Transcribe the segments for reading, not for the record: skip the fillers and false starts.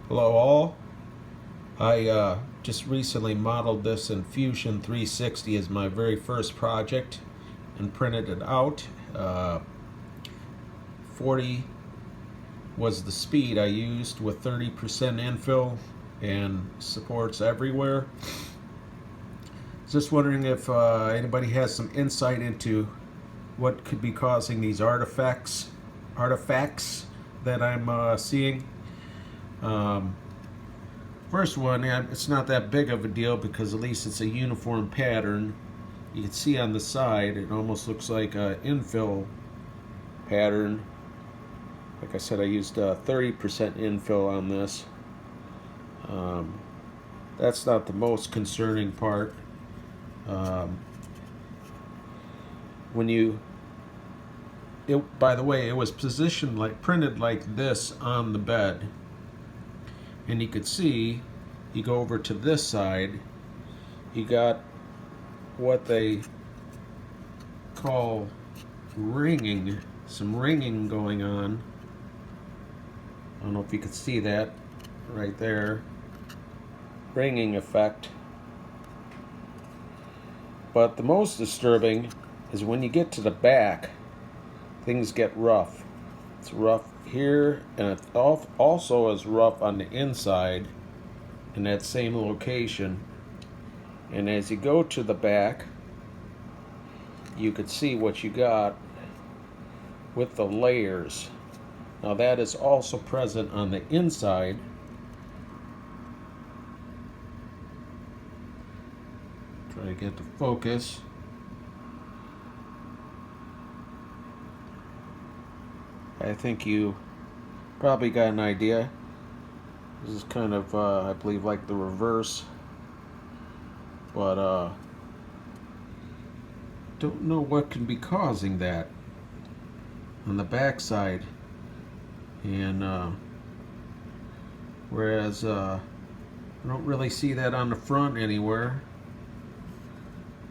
Hello all. I just recently modeled this in Fusion 360 as my very first project and printed it out. 40 was the speed I used with 30% infill and supports everywhere. Just wondering if anybody has some insight into what could be causing these artifacts that I'm seeing. First one, it's not that big of a deal because at least it's a uniform pattern. You can see on the side it almost looks like an infill pattern. Like I said, I used 30% infill on this. That's not the most concerning part. By the way, it was positioned printed like this on the bed. And you could see, you go over to this side, you got what they call ringing, some ringing going on. I don't know if you could see that right there. Ringing effect. But the most disturbing is when you get to the back, things get rough. It's rough here, and it also is rough on the inside in that same location. And as you go to the back, you can see what you got with the layers. Now that is also present on the inside. Try to get the focus. I think you probably got an idea. This is kind of, I believe, like the reverse. But, don't know what can be causing that on the back side. And, whereas, I don't really see that on the front anywhere.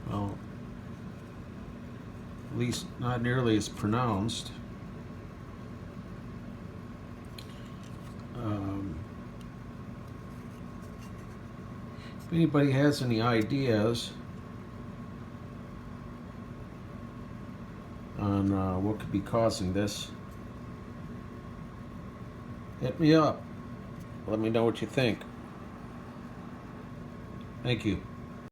Well, at least not nearly as pronounced. If anybody has any ideas on what could be causing this, hit me up. Let me know what you think. Thank you.